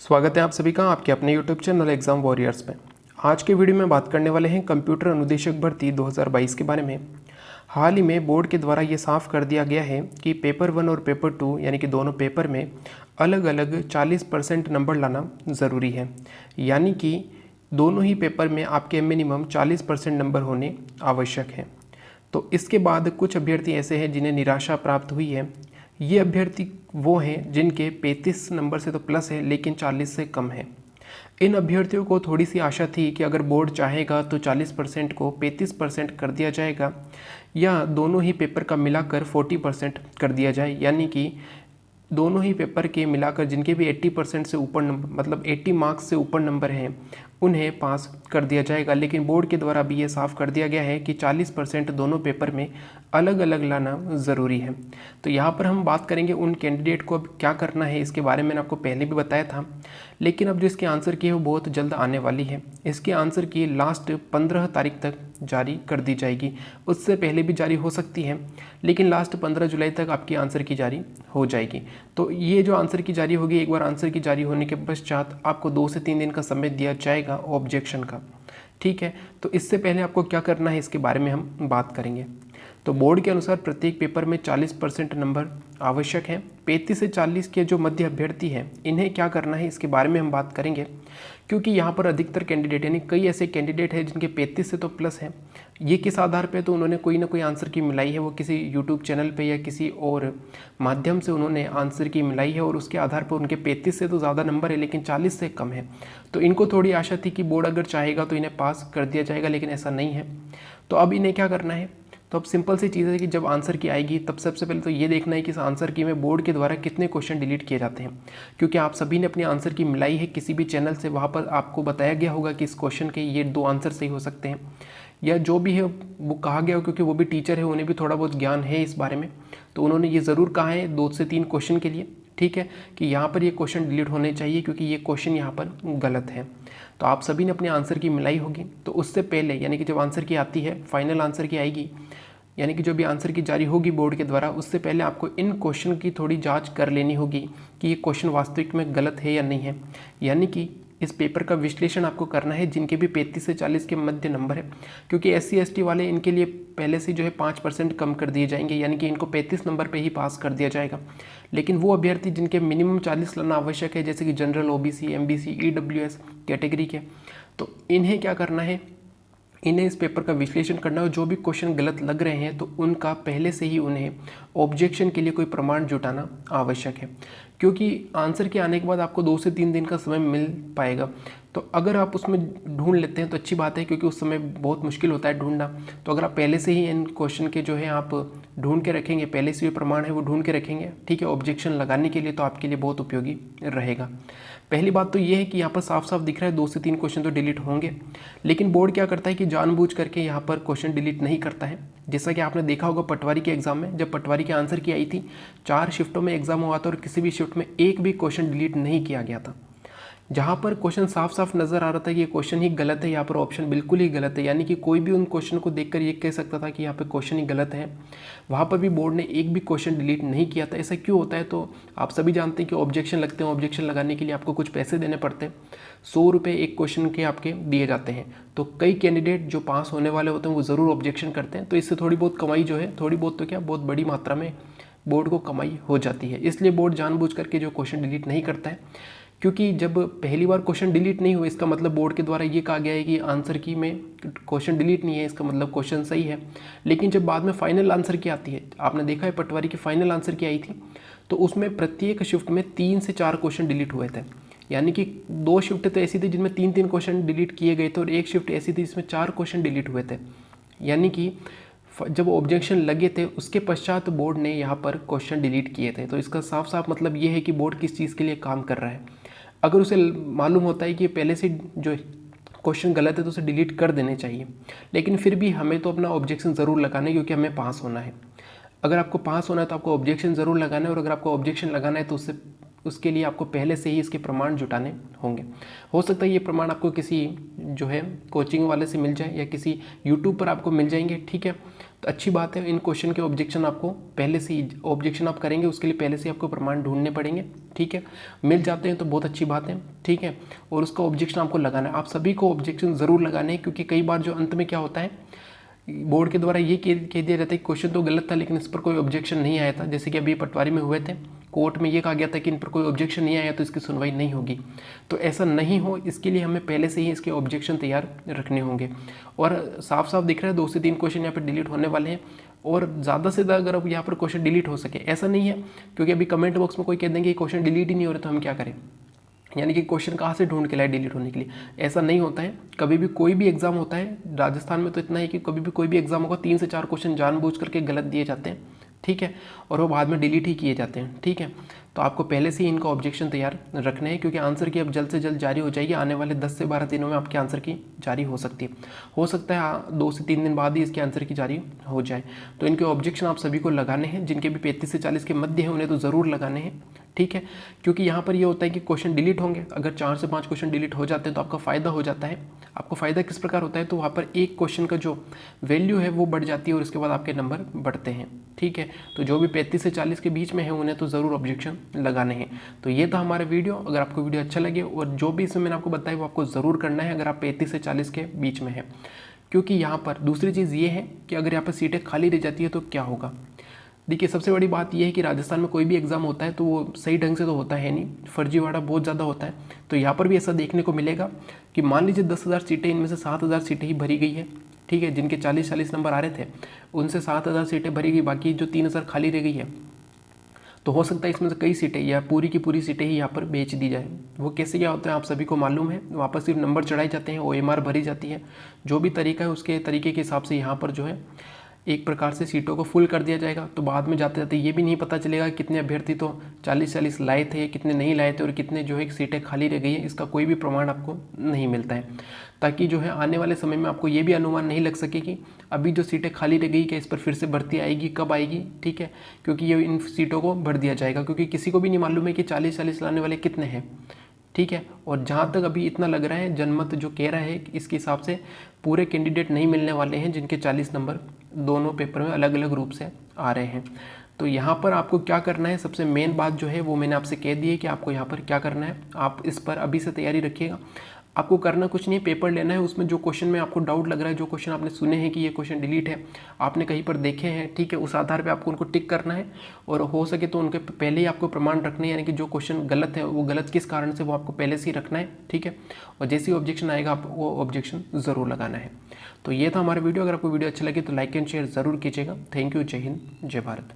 स्वागत है आप सभी का आपके अपने YouTube चैनल एग्ज़ाम वॉरियर्स में। आज के वीडियो में बात करने वाले हैं कंप्यूटर अनुदेशक भर्ती 2022 के बारे में। हाल ही में बोर्ड के द्वारा ये साफ कर दिया गया है कि पेपर 1 और पेपर 2 यानी कि दोनों पेपर में अलग अलग 40% नंबर लाना ज़रूरी है, यानी कि दोनों ही पेपर में आपके मिनिमम 40% नंबर होने आवश्यक हैं। तो इसके बाद कुछ अभ्यर्थी ऐसे हैं जिन्हें निराशा प्राप्त हुई है। ये अभ्यर्थी वो हैं जिनके 35 नंबर से तो प्लस है लेकिन 40 से कम है। इन अभ्यर्थियों को थोड़ी सी आशा थी कि अगर बोर्ड चाहेगा तो 40% को 35% कर दिया जाएगा या दोनों ही पेपर का मिलाकर 40% कर दिया जाए, यानी कि दोनों ही पेपर के मिलाकर जिनके भी 80% से ऊपर नंबर मतलब 80 मार्क्स से ऊपर नंबर हैं उन्हें पास कर दिया जाएगा। लेकिन बोर्ड के द्वारा भी ये साफ कर दिया गया है कि 40% दोनों पेपर में अलग अलग लाना ज़रूरी है। तो यहाँ पर हम बात करेंगे उन कैंडिडेट को अब क्या करना है, इसके बारे में मैंने आपको पहले भी बताया था। लेकिन अब जो इसकी आंसर की है वो बहुत जल्द आने वाली है। इसके आंसर की लास्ट 15 तारीख तक जारी कर दी जाएगी, उससे पहले भी जारी हो सकती है लेकिन लास्ट 15 जुलाई तक आपकी आंसर की जारी हो जाएगी। तो ये जो आंसर की जारी होगी, एक बार आंसर की जारी होने के पश्चात आपको 2 से 3 दिन का समय दिया जाएगा ऑब्जेक्शन का, ठीक है। तो इससे पहले आपको क्या करना है इसके बारे में हम बात करेंगे। तो बोर्ड के अनुसार प्रत्येक पेपर में 40% नंबर आवश्यक है। 35 से 40 के जो मध्य अभ्यर्थी हैं इन्हें क्या करना है इसके बारे में हम बात करेंगे, क्योंकि यहाँ पर अधिकतर कैंडिडेट यानी कई ऐसे कैंडिडेट हैं जिनके 35 से तो प्लस है। ये किस आधार पे, तो उन्होंने कोई ना कोई आंसर की मिलाई है, वो किसी यूट्यूब चैनल पे या किसी और माध्यम से उन्होंने आंसर की मिलाई है और उसके आधार पर उनके 35 से तो ज़्यादा नंबर है लेकिन 40 से कम है। तो इनको थोड़ी आशा थी कि बोर्ड अगर चाहेगा तो इन्हें पास कर दिया जाएगा, लेकिन ऐसा नहीं है। तो अब इन्हें क्या करना है, तो अब सिंपल सी चीज़ है कि जब आंसर की आएगी तब सबसे पहले तो ये देखना है कि इस आंसर की में बोर्ड के द्वारा कितने क्वेश्चन डिलीट किए जाते हैं, क्योंकि आप सभी ने अपनी आंसर की मिलाई है किसी भी चैनल से, वहाँ पर आपको बताया गया होगा कि इस क्वेश्चन के ये 2 आंसर सही हो सकते हैं या जो भी है वो कहा गया हो, क्योंकि वो भी टीचर है, उन्हें भी थोड़ा बहुत ज्ञान है इस बारे में। तो उन्होंने ये ज़रूर कहा है 2 से 3 क्वेश्चन के लिए, ठीक है, कि यहाँ पर ये क्वेश्चन डिलीट होने चाहिए क्योंकि ये क्वेश्चन यहाँ पर गलत है। तो आप सभी ने अपने आंसर की मिलाई होगी। तो उससे पहले यानी कि जब आंसर की आती है, फाइनल आंसर की आएगी, यानी कि जो भी आंसर की जारी होगी बोर्ड के द्वारा, उससे पहले आपको इन क्वेश्चन की थोड़ी जांच कर लेनी होगी कि ये क्वेश्चन वास्तविक में गलत है या नहीं है। यानी कि इस पेपर का विश्लेषण आपको करना है जिनके भी 35 से 40 के मध्य नंबर है, क्योंकि SC ST वाले इनके लिए पहले से जो है 5% कम कर दिए जाएंगे, यानी कि इनको 35 नंबर पे ही पास कर दिया जाएगा। लेकिन वो अभ्यर्थी जिनके मिनिमम 40 लाना आवश्यक है, जैसे कि general, OBC, MBC, EWS category के, तो इन्हें क्या करना है, इन्हें इस पेपर का विश्लेषण करना है। जो भी क्वेश्चन गलत लग रहे हैं तो उनका पहले से ही उन्हें ऑब्जेक्शन के लिए कोई प्रमाण जुटाना आवश्यक है, क्योंकि आंसर के आने के बाद आपको 2 से 3 दिन का समय मिल पाएगा। तो अगर आप उसमें ढूंढ लेते हैं तो अच्छी बात है, क्योंकि उस समय बहुत मुश्किल होता है ढूंढना। तो अगर आप पहले से ही इन क्वेश्चन के जो है आप ढूंढ के रखेंगे, पहले से जो प्रमाण है वो ढूंढ के रखेंगे, ठीक है, ऑब्जेक्शन लगाने के लिए, तो आपके लिए बहुत उपयोगी रहेगा। पहली बात तो ये है कि यहाँ पर साफ साफ दिख रहा है 2 से 3 क्वेश्चन तो डिलीट होंगे, लेकिन बोर्ड क्या करता है कि जानबूझ करके यहाँ पर क्वेश्चन डिलीट नहीं करता है। जैसा कि आपने देखा होगा पटवारी के एग्जाम में, जब पटवारी के आंसर की आई थी 4 शिफ्टों में एग्जाम हुआ था और किसी भी शिफ्ट में एक भी क्वेश्चन डिलीट नहीं किया गया था। जहाँ पर क्वेश्चन साफ साफ नज़र आ रहा था कि ये क्वेश्चन ही गलत है, यहाँ पर ऑप्शन बिल्कुल ही गलत है, यानी कि कोई भी उन क्वेश्चन को देखकर ये कह सकता था कि यहाँ पे क्वेश्चन ही गलत है, वहाँ पर भी बोर्ड ने एक भी क्वेश्चन डिलीट नहीं किया था। ऐसा क्यों होता है, तो आप सभी जानते हैं कि ऑब्जेक्शन लगते हैं, ऑब्जेक्शन लगाने के लिए आपको कुछ पैसे देने पड़ते हैं, 100 रुपये एक क्वेश्चन के आपके दिए जाते हैं। तो कई कैंडिडेट जो पास होने वाले होते हैं वो ज़रूर ऑब्जेक्शन करते हैं, तो इससे थोड़ी बहुत कमाई जो है, थोड़ी बहुत तो क्या बहुत बड़ी मात्रा में बोर्ड को कमाई हो जाती है। इसलिए बोर्ड जानबूझ करके जो क्वेश्चन डिलीट नहीं करता है, क्योंकि जब पहली बार क्वेश्चन डिलीट नहीं हुए इसका मतलब बोर्ड के द्वारा ये कहा गया है कि आंसर की में क्वेश्चन डिलीट नहीं है, इसका मतलब क्वेश्चन सही है। लेकिन जब बाद में फाइनल आंसर की आती है, आपने देखा है पटवारी की फाइनल आंसर की आई थी, तो उसमें प्रत्येक शिफ्ट में 3 से 4 क्वेश्चन डिलीट हुए थे। यानी कि 2 शिफ्ट तो ऐसी थी जिनमें 3-3 क्वेश्चन डिलीट किए गए थे और एक शिफ्ट ऐसी थी जिसमें 4 क्वेश्चन डिलीट हुए थे। यानी कि जब ऑब्जेक्शन लगे थे उसके पश्चात बोर्ड ने यहाँ पर क्वेश्चन डिलीट किए थे। तो इसका साफ साफ मतलब ये है कि बोर्ड किस चीज़ के लिए काम कर रहा है। अगर उसे मालूम होता है कि पहले से जो क्वेश्चन गलत है तो उसे डिलीट कर देने चाहिए, लेकिन फिर भी हमें तो अपना ऑब्जेक्शन ज़रूर लगाना है, क्योंकि हमें पास होना है। अगर आपको पास होना है तो आपको ऑब्जेक्शन ज़रूर लगाना है, और अगर आपको ऑब्जेक्शन लगाना है तो उसके लिए आपको पहले से ही इसके प्रमाण जुटाने होंगे। हो सकता है ये प्रमाण आपको किसी जो है कोचिंग वाले से मिल जाए या किसी यूट्यूब पर आपको मिल जाएंगे, ठीक है। तो अच्छी बात है, इन क्वेश्चन के ऑब्जेक्शन आपको पहले से ही ऑब्जेक्शन आप करेंगे, उसके लिए पहले से आपको प्रमाण ढूंढने पड़ेंगे, ठीक है। मिल जाते हैं तो बहुत अच्छी बात है, ठीक है। और उसका ऑब्जेक्शन आपको लगाना है, आप सभी को ऑब्जेक्शन ज़रूर लगाने हैं, क्योंकि कई बार जो अंत में क्या होता है, बोर्ड के द्वारा ये कह दिया जाता है कि क्वेश्चन तो गलत था लेकिन इस पर कोई ऑब्जेक्शन नहीं आया था। जैसे कि अभी पटवारी में हुए थे, कोर्ट में ये कहा गया था कि इन पर कोई ऑब्जेक्शन नहीं आया तो इसकी सुनवाई नहीं होगी। तो ऐसा नहीं हो, इसके लिए हमें पहले से ही इसके ऑब्जेक्शन तैयार रखने होंगे। और साफ साफ दिख रहा है 2 से 3 क्वेश्चन यहाँ पर डिलीट होने वाले हैं, और ज़्यादा से ज़्यादा अगर अब यहाँ पर क्वेश्चन डिलीट हो सके, ऐसा नहीं है क्योंकि अभी कमेंट बॉक्स में कोई कह देंगे कि क्वेश्चन डिलीट ही नहीं हो रहे तो हम क्या करें, यानी कि क्वेश्चन कहाँ से ढूंढ के लाए डिलीट होने के लिए। ऐसा नहीं होता है। कभी भी कोई भी एग्जाम होता है, राजस्थान में तो इतना है कि कभी भी कोई भी एग्जाम होगा 3 से 4 क्वेश्चन जानबूझ करके गलत दिए जाते हैं, ठीक है, और वो बाद में डिलीट ही किए जाते हैं, ठीक है। तो आपको पहले से ही इनका ऑब्जेक्शन तैयार रखने हैं, क्योंकि आंसर की अब जल्द से जल्द जारी हो जाएगी। आने वाले 10 से 12 दिनों में आपके आंसर की जारी हो सकती है। हो सकता है 2 से 3 दिन बाद ही इसके आंसर की जारी हो जाए। तो इनके ऑब्जेक्शन आप सभी को लगाने हैं, जिनके भी 35 से 40 के मध्य हैं उन्हें तो ज़रूर लगाने हैं, ठीक है। क्योंकि यहाँ पर ये होता है कि क्वेश्चन डिलीट होंगे, अगर 4 से 5 क्वेश्चन डिलीट हो जाते हैं तो आपका फ़ायदा हो जाता है। आपको फ़ायदा किस प्रकार होता है, तो वहाँ पर एक क्वेश्चन का जो वैल्यू है वो बढ़ जाती है और उसके बाद आपके नंबर बढ़ते हैं, ठीक है। तो जो भी 35 से 40 के बीच में है उन्हें तो ज़रूर ऑब्जेक्शन लगाने हैं। तो ये था हमारा वीडियो। अगर आपको वीडियो अच्छा लगे और जो भी इसमें मैंने आपको बताया वो आपको ज़रूर करना है, अगर आप 35 से 40 के बीच में है। क्योंकि यहाँ पर दूसरी चीज़ ये है कि अगर यहाँ पर सीटें खाली रह जाती है तो क्या होगा। देखिए, सबसे बड़ी बात यह है कि राजस्थान में कोई भी एग्ज़ाम होता है तो वो सही ढंग से तो होता है नहीं, फर्जीवाड़ा बहुत ज़्यादा होता है। तो यहाँ पर भी ऐसा देखने को मिलेगा कि मान लीजिए 10,000 सीटें, इनमें से 7,000 सीटें ही भरी गई है, ठीक है। जिनके 40-40 नंबर आ रहे थे उनसे 7,000 सीटें भरी गई, बाकी जो 3,000 खाली रह गई है, तो हो सकता है इसमें से कई सीटें या पूरी की पूरी सीटें ही यहाँ पर बेच दी जाए। वो कैसे क्या होता है आप सभी को मालूम है, वापस सिर्फ नंबर चढ़ाए जाते हैं, OMR भरी जाती है। जो भी तरीका है उसके तरीके के हिसाब से यहाँ पर जो है एक प्रकार से सीटों को फुल कर दिया जाएगा। तो बाद में जाते जाते ये भी नहीं पता चलेगा कितने अभ्यर्थी तो 40-40 लाए थे, कितने नहीं लाए थे और कितने जो है सीटें खाली रह गई है, इसका कोई भी प्रमाण आपको नहीं मिलता है। ताकि जो है आने वाले समय में आपको ये भी अनुमान नहीं लग सके कि अभी जो सीटें खाली रह गई क्या इस पर फिर से भर्ती आएगी, कब आएगी, ठीक है। क्योंकि ये इन सीटों को भर दिया जाएगा, क्योंकि किसी को भी नहीं मालूम है कि 40-40 लाने वाले कितने हैं, ठीक है। और जहाँ तक अभी इतना लग रहा है, जनमत जो कह रहा है कि इसके हिसाब से पूरे कैंडिडेट नहीं मिलने वाले हैं जिनके 40 नंबर दोनों पेपर में अलग अलग रूप से आ रहे हैं। तो यहाँ पर आपको क्या करना है, सबसे मेन बात जो है वो मैंने आपसे कह दी है कि आपको यहाँ पर क्या करना है। आप इस पर अभी से तैयारी रखिएगा। आपको करना कुछ नहीं, पेपर लेना है, उसमें जो क्वेश्चन में आपको डाउट लग रहा है, जो क्वेश्चन आपने सुने हैं कि ये क्वेश्चन डिलीट है, आपने कहीं पर देखे हैं, ठीक है, उस आधार पे आपको उनको टिक करना है। और हो सके तो उनके पहले ही आपको प्रमाण रखने हैं, यानी कि जो क्वेश्चन गलत है वो गलत किस कारण से वो आपको पहले से ही रखना है, ठीक है। और जैसे ही ऑब्जेक्शन आएगा आप वो ऑब्जेक्शन ज़रूर लगाना है। तो ये था हमारा वीडियो। अगर आपको वीडियो अच्छा लगे तो लाइक एंड शेयर ज़रूर कीजिएगा। Thank you. जय हिंद, जय भारत।